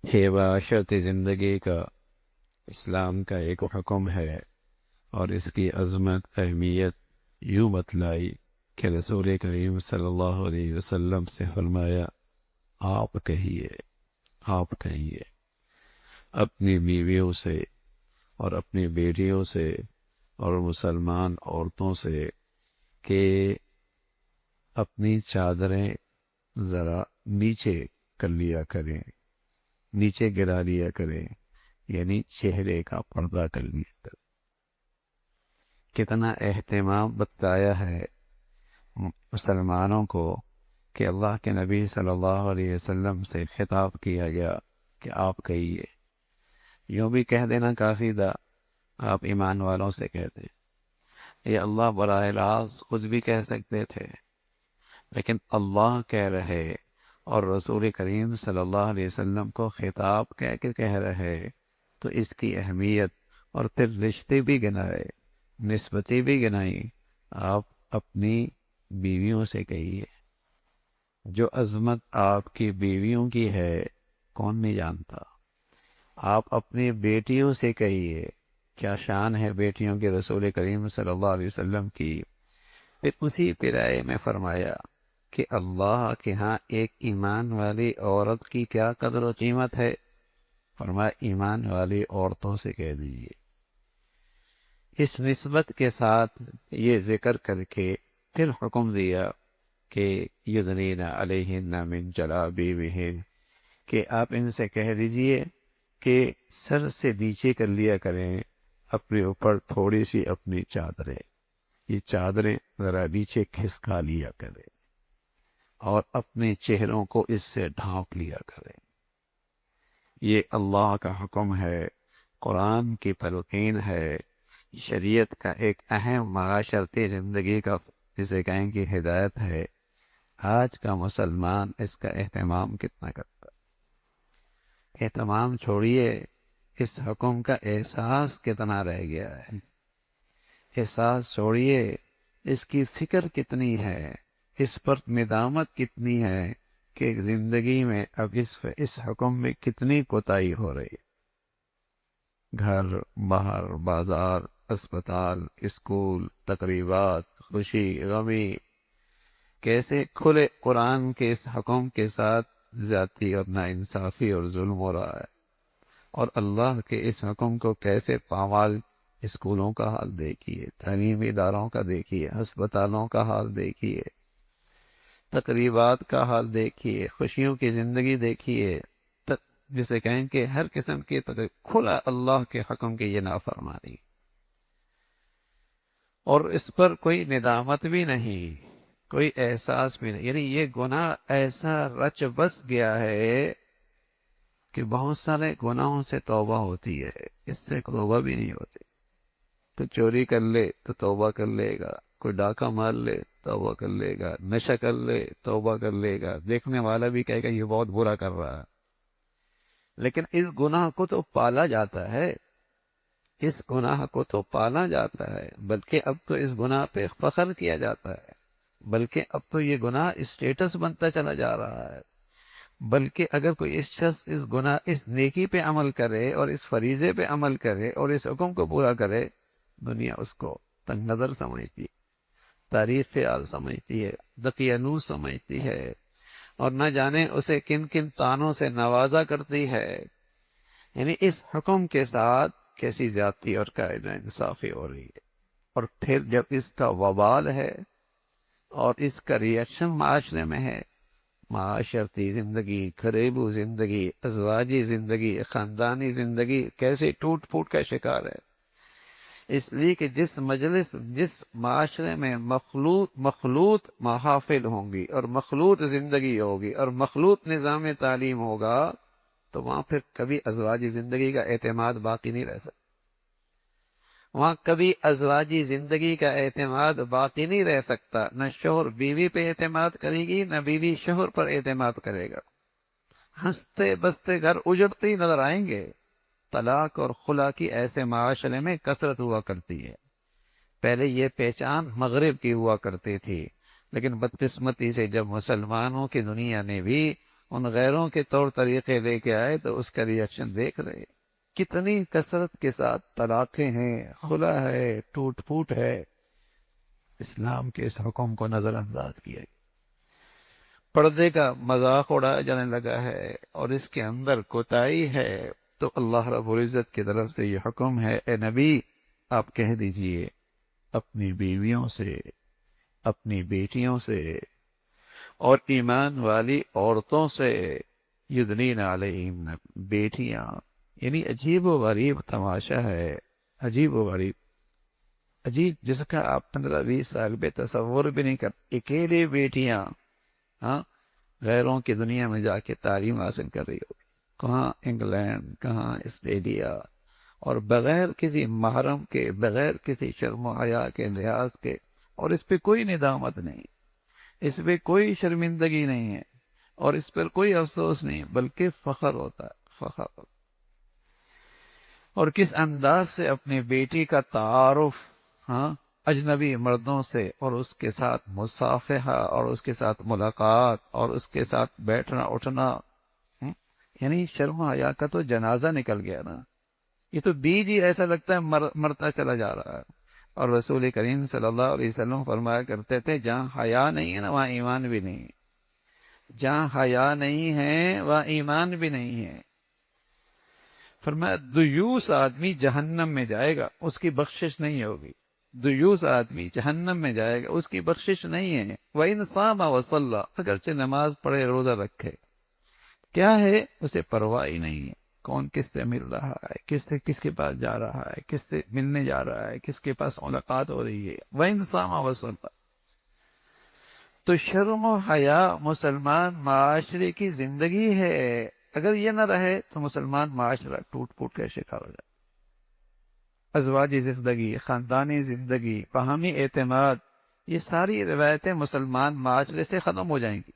ہے معاشرتی زندگی کا اسلام کا ایک حکم ہے، اور اس کی عظمت اہمیت یوں بتلائی کہ رسول کریم صلی اللہ علیہ وسلم سے فرمایا، آپ کہیے، آپ کہیے اپنی بیویوں سے اور اپنی بیٹیوں سے اور مسلمان عورتوں سے کہ اپنی چادریں ذرا نیچے کر لیا کریں، نیچے گرا لیا کریں، یعنی چہرے کا پردہ کر لیا کریں۔ کتنا اہتمام بتایا ہے مسلمانوں کو کہ اللہ کے نبی صلی اللہ علیہ وسلم سے خطاب کیا گیا کہ آپ کہیے۔ یوں بھی کہہ دینا کافی تھا، آپ ایمان والوں سے کہتے، یہ اللہ براہ راست خود بھی کہہ سکتے تھے، لیکن اللہ کہہ رہے اور رسول کریم صلی اللہ علیہ وسلم کو خطاب کہہ کے کہہ رہے، تو اس کی اہمیت، اور پھر رشتے بھی گنائے، نسبتیں بھی گنائی۔ آپ اپنی بیویوں سے کہیے، جو عظمت آپ کی بیویوں کی ہے کون نہیں جانتا۔ آپ اپنی بیٹیوں سے کہیے، کیا شان ہے بیٹیوں کے رسول کریم صلی اللہ علیہ وسلم کی۔ پھر اسی پرائے میں فرمایا کہ اللہ کے ہاں ایک ایمان والی عورت کی کیا قدر و قیمت ہے، فرمایا ایمان والی عورتوں سے کہہ دیجیے۔ اس نسبت کے ساتھ یہ ذکر کر کے پھر حکم دیا کہ یدنین علیہن من جلابیبہن، کہ آپ ان سے کہہ دیجئے کہ سر سے نیچے کر لیا کریں اپنے اوپر تھوڑی سی اپنی چادریں، یہ چادریں ذرا نیچے کھسکا لیا کریں اور اپنے چہروں کو اس سے ڈھانپ لیا کریں۔ یہ اللہ کا حکم ہے، قرآن کی تلقین ہے، شریعت کا ایک اہم معاشرتی زندگی کا جسے کہیں کہ ہدایت ہے۔ آج کا مسلمان اس کا اہتمام کتنا کرتا ہے؟ اہتمام چھوڑیے، اس حکم کا احساس کتنا رہ گیا ہے۔ احساس چھوڑیے، اس کی فکر کتنی ہے، اس پر ندامت کتنی ہے کہ زندگی میں اب اس حکم میں کتنی کوتاہی ہو رہی ہے۔ گھر، باہر، بازار، اسپتال، اسکول، تقریبات، خوشی، غمی، کیسے کھلے قرآن کے اس حکم کے ساتھ زیادتی اور ناانصافی اور ظلم ہو رہا ہے، اور اللہ کے اس حکم کو کیسے پامال۔ اسکولوں کا حال دیکھیے، تعلیمی اداروں کا دیکھیے، ہسپتالوں کا حال دیکھیے، تقریبات کا حال دیکھیے، خوشیوں کی زندگی دیکھیے، جسے کہیں کہ ہر قسم کی تقریب کھلا اللہ کے حکم کی یہ نافرمانی، اور اس پر کوئی ندامت بھی نہیں، کوئی احساس بھی نہیں۔ یعنی یہ گناہ ایسا رچ بس گیا ہے کہ بہت سارے گناہوں سے توبہ ہوتی ہے، اس سے توبہ بھی نہیں ہوتی۔ تو چوری کر لے تو توبہ کر لے گا، کوئی ڈاکہ مار لے توبہ کر لے گا، نشہ کر لے توبہ کر لے گا، دیکھنے والا بھی کہے گا یہ بہت برا کر رہا ہے، لیکن اس گناہ کو تو پالا جاتا ہے، اس گناہ کو تو پالا جاتا ہے، بلکہ اب تو اس گناہ پہ فخر کیا جاتا ہے، بلکہ اب تو یہ گناہ اسٹیٹس بنتا چلا جا رہا ہے۔ بلکہ اگر کوئی اس شخص اس گناہ، اس نیکی پہ عمل کرے اور اس فریضے پہ عمل کرے اور اس حکم کو پورا کرے، دنیا اس کو تنگ نظر سمجھتی ہے، تعریف فعال سمجھتی ہے، دقیانوس سمجھتی ہے، اور نہ جانے اسے کن کن تانوں سے نوازا کرتی ہے۔ یعنی اس حکم کے ساتھ کیسی زیادتی اور قاعدہ انصافی ہو رہی ہے، اور پھر جب اس کا وبال ہے اور اس کا ریئیکشن معاشرے میں ہے، معاشرتی زندگی، گھریلو زندگی، ازواجی زندگی، خاندانی زندگی کیسے ٹوٹ پھوٹ کا شکار ہے۔ اس لیے کہ جس معاشرے میں مخلوط محافل ہوں گی اور مخلوط زندگی ہوگی اور مخلوط نظام تعلیم ہوگا، تو وہاں پھر کبھی ازواجی زندگی کا اعتماد باقی نہیں رہ سکتا، وہاں کبھی ازواجی زندگی کا اعتماد باقی نہیں رہ سکتا۔ نہ شوہر بیوی پہ اعتماد کرے گی، نہ بیوی شوہر پر اعتماد کرے گا، ہنستے بستے گھر اجڑتے ہی نظر آئیں گے۔ طلاق اور خلا کی ایسے معاشرے میں کثرت ہوا کرتی ہے۔ پہلے یہ پہچان مغرب کی ہوا کرتی تھی، لیکن بدقسمتی سے جب مسلمانوں کی دنیا نے بھی ان غیروں کے طور طریقے لے کے آئے تو اس کا ریئیکشن دیکھ رہے، کتنی کثرت کے ساتھ طلاقیں ہیں، خلا ہے، ٹوٹ پھوٹ ہے، اسلام کے اس حکم کو نظر انداز کیا گیا، پردے کا مذاق اڑایا جانے لگا ہے اور اس کے اندر کوتاہی ہے۔ تو اللہ رب العزت کی طرف سے یہ حکم ہے، اے نبی آپ کہہ دیجئے اپنی بیویوں سے، اپنی بیٹیوں سے اور ایمان والی عورتوں سے، یدنین علیہم، بیٹیاں، یعنی عجیب و غریب تماشا ہے، عجیب و غریب، عجیب جس کا آپ 15-20 سال پہ تصور بھی نہیں کر، اکیلے بیٹیاں، ہاں، غیروں کی دنیا میں جا کے تعلیم حاصل کر رہی ہوگی، کہاں انگلینڈ، کہاں آسٹریلیا، اور بغیر کسی محرم کے، بغیر کسی شرم و حیا کے لحاظ کے، اور اس پہ کوئی ندامت نہیں، اس پہ کوئی شرمندگی نہیں ہے، اور اس پر کوئی افسوس نہیں، بلکہ فخر ہوتا ہے، فخر ہوتا ہے۔ اور کس انداز سے اپنی بیٹی کا تعارف، ہاں، اجنبی مردوں سے، اور اس کے ساتھ مصافحہ، اور اس کے ساتھ ملاقات، اور اس کے ساتھ بیٹھنا اٹھنا، یعنی شرم و حیا کا تو جنازہ نکل گیا نا، یہ تو بیج ہی ایسا لگتا ہے مرتا چلا جا رہا ہے۔ اور رسول کریم صلی اللہ علیہ وسلم فرمایا کرتے تھے، جہاں حیا نہیں ہے نا وہاں ایمان بھی نہیں ہے، جہاں حیا نہیں ہے وہاں ایمان بھی نہیں ہے۔ فرمایا دیوس آدمی جہنم میں جائے گا، اس کی بخشش نہیں ہوگی، دیوس آدمی جہنم میں جائے گا، اس کی بخشش نہیں ہے۔ وَإِنْ صَامَ وَصَلَّى، اگرچہ نماز پڑھے، روزہ رکھے، کیا ہے اسے پرواہ ہی نہیں ہے، کون کس سے مل رہا ہے، کس سے کس کے پاس جا رہا ہے، کس سے ملنے جا رہا ہے، کس کے پاس ملاقات ہو رہی ہے۔ وَإِنْ صَامَ وَصَلَّى، تو شرم و حیا مسلمان معاشرے کی زندگی ہے، اگر یہ نہ رہے تو مسلمان معاشرہ ٹوٹ پھوٹ کا شکار ہو جائے۔ ازواجی زندگی، خاندانی زندگی، باہمی اعتماد، یہ ساری روایتیں مسلمان معاشرے سے ختم ہو جائیں گی۔